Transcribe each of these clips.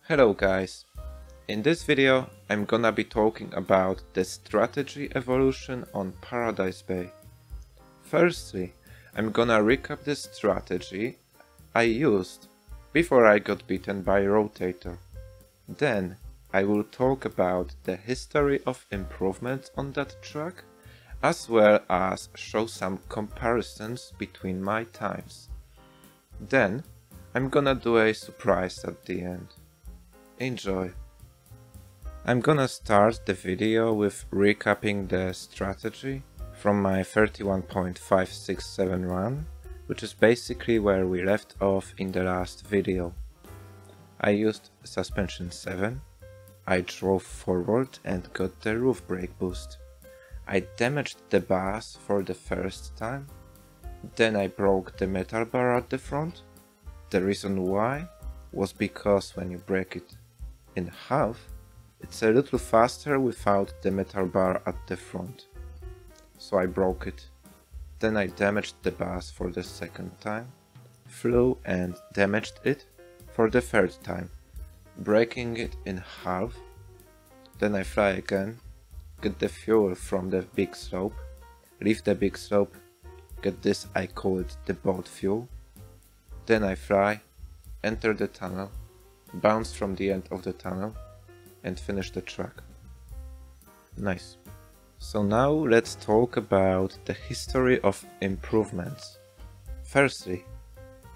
Hello guys, in this video I'm gonna be talking about the strategy evolution on Paradise Bay. Firstly, I'm gonna recap the strategy I used before I got beaten by Rotator. Then I will talk about the history of improvements on that track, as well as show some comparisons between my times. Then I'm gonna do a surprise at the end. Enjoy! I'm gonna start the video with recapping the strategy from my 31.567 run, which is basically where we left off in the last video. I used suspension 7, I drove forward and got the roof brake boost. I damaged the bus for the first time, then I broke the metal bar at the front. The reason why was because when you break it in half, it's a little faster without the metal bar at the front. So I broke it. Then I damaged the bus for the second time, flew and damaged it for the third time, breaking it in half. Then I fly again, get the fuel from the big slope, leave the big slope, get this, I call it the boat fuel. Then I fly, enter the tunnel, bounce from the end of the tunnel and finish the track. Nice. So now let's talk about the history of improvements. Firstly,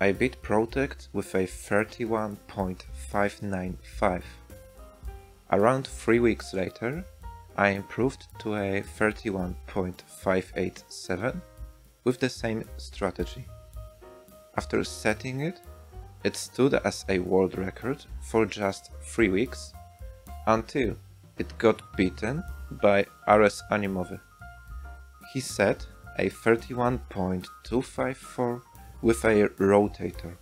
I beat Protect with a 31.595. Around 3 weeks later, I improved to a 31.587 with the same strategy. After setting it, it stood as a world record for just 3 weeks, until it got beaten by RS Animowy. He set a 31.254 with a rotator.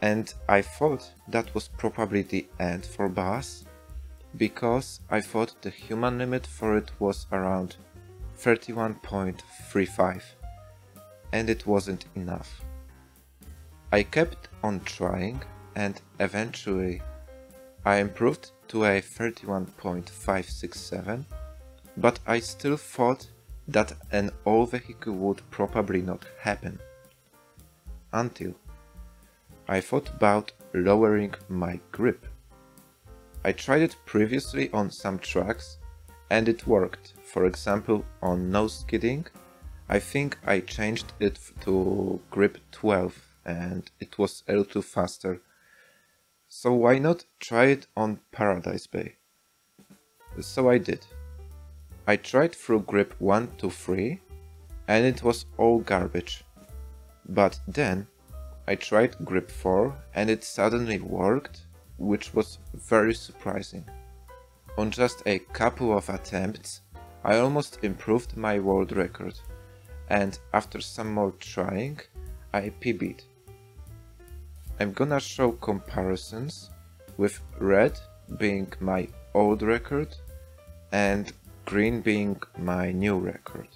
And I thought that was probably the end for Bass, because I thought the human limit for it was around 31.35, and it wasn't enough. I kept on trying and eventually I improved to a 31.567, but I still thought that an all vehicle would probably not happen. Until I thought about lowering my grip. I tried it previously on some tracks and it worked. For example, on no skidding, I think I changed it to grip 12. And it was a little faster. So why not try it on Paradise Bay? So I did. I tried through grip 1 to 3 and it was all garbage. But then I tried grip 4 and it suddenly worked, which was very surprising. On just a couple of attempts, I almost improved my world record, and after some more trying, I PB'd. I'm gonna show comparisons with red being my old record and green being my new record.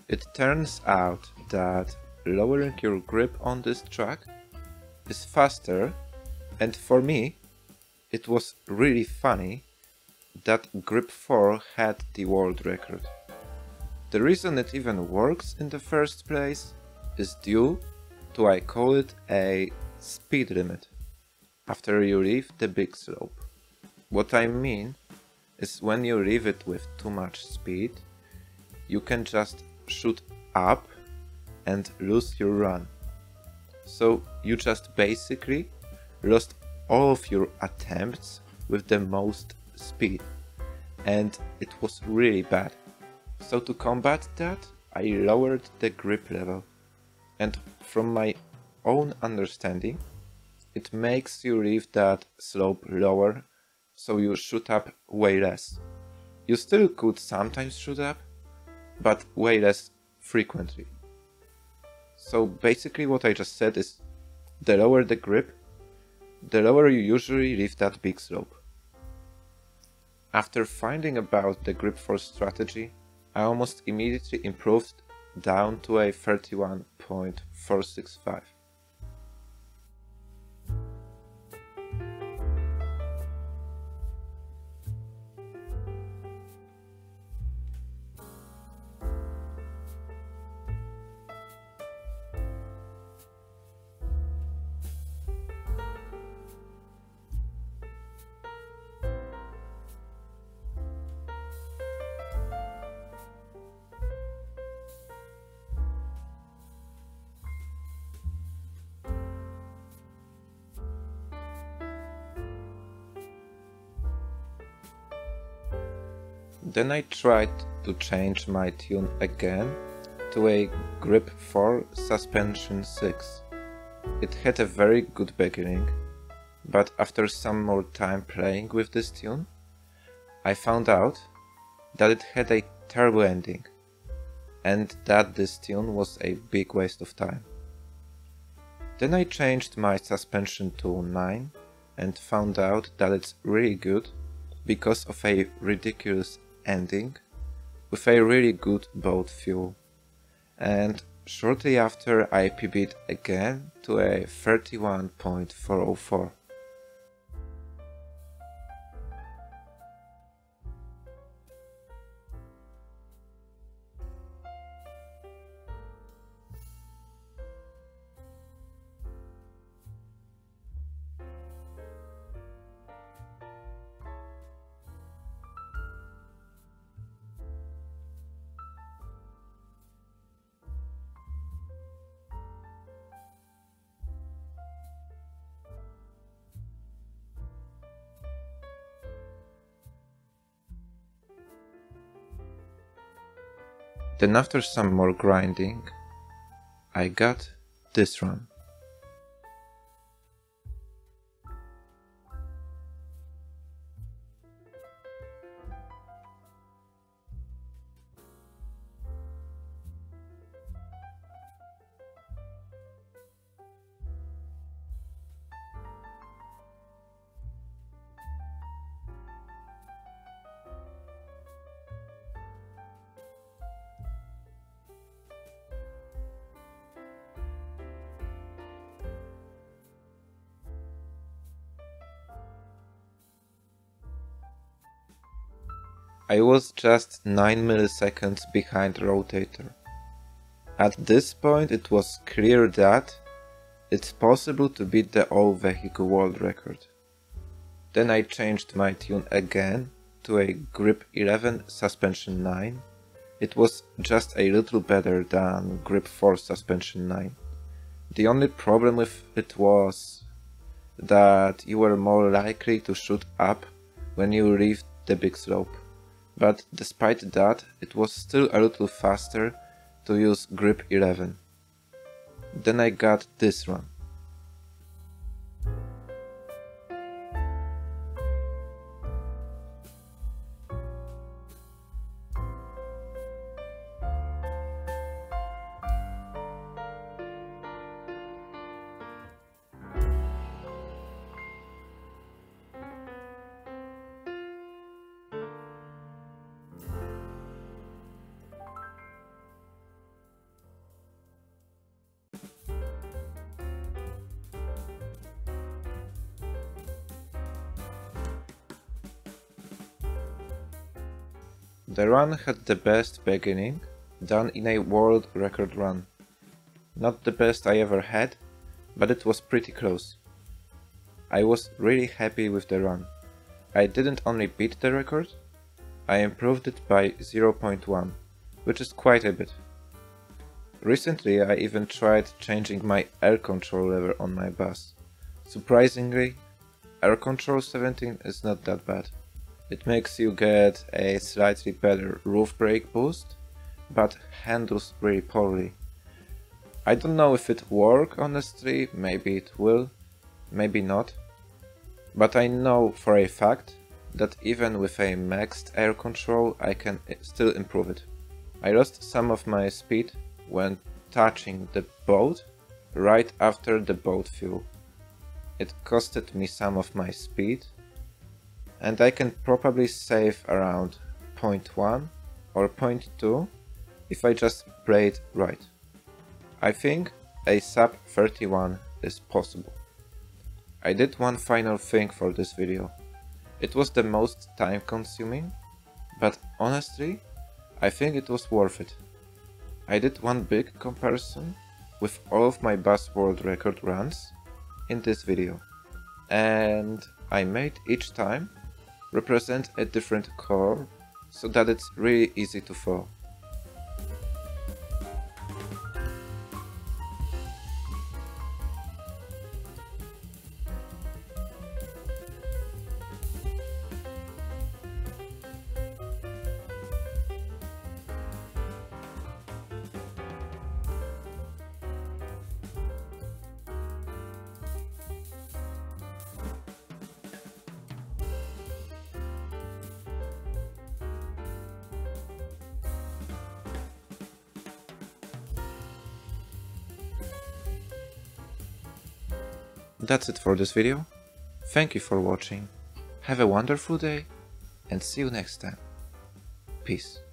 It turns out that lowering your grip on this track is faster, and for me, it was really funny that grip 4 had the world record. The reason it even works in the first place is due to, I call it, a speed limit after you leave the big slope. What I mean is when you leave it with too much speed, you can just shoot up and lose your run. So you just basically lost all of your attempts with the most speed, and it was really bad. So to combat that, I lowered the grip level, and from my own understanding, it makes you leave that slope lower, so you shoot up way less. You still could sometimes shoot up, but way less frequently. So basically what I just said is, the lower the grip, the lower you usually leave that big slope. After finding about the grip 4 strategy, I almost immediately improved down to a 31.465. Then I tried to change my tune again to a grip 4 suspension 6. It had a very good beginning, but after some more time playing with this tune, I found out that it had a terrible ending, and that this tune was a big waste of time. Then I changed my suspension to 9 and found out that it's really good because of a ridiculous ending with a really good boat fuel, and shortly after I PB'd again to a 31.404. Then after some more grinding, I got this run. I was just 9 milliseconds behind Rotator. At this point it was clear that it's possible to beat the all-vehicle world record. Then I changed my tune again to a grip 11 suspension 9. It was just a little better than grip 4 suspension 9. The only problem with it was that you were more likely to shoot up when you leave the big slope. But despite that, it was still a little faster to use grip 11. Then I got this run. The run had the best beginning, done in a world record run. Not the best I ever had, but it was pretty close. I was really happy with the run. I didn't only beat the record, I improved it by 0.1, which is quite a bit. Recently I even tried changing my air control level on my bus. Surprisingly, air control 17 is not that bad. It makes you get a slightly better roof brake boost, but handles really poorly. I don't know if it works honestly, maybe it will, maybe not. But I know for a fact that even with a maxed air control I can still improve it. I lost some of my speed when touching the boat right after the boat flew. It costed me some of my speed, and I can probably save around 0.1 or 0.2 if I just play it right. I think a sub 31 is possible. I did one final thing for this video. It was the most time consuming, but honestly, I think it was worth it. I did one big comparison with all of my bus world record runs in this video, and I made each time represent a different color so that it's really easy to follow. That's it for this video. Thank you for watching. Have a wonderful day and see you next time. Peace.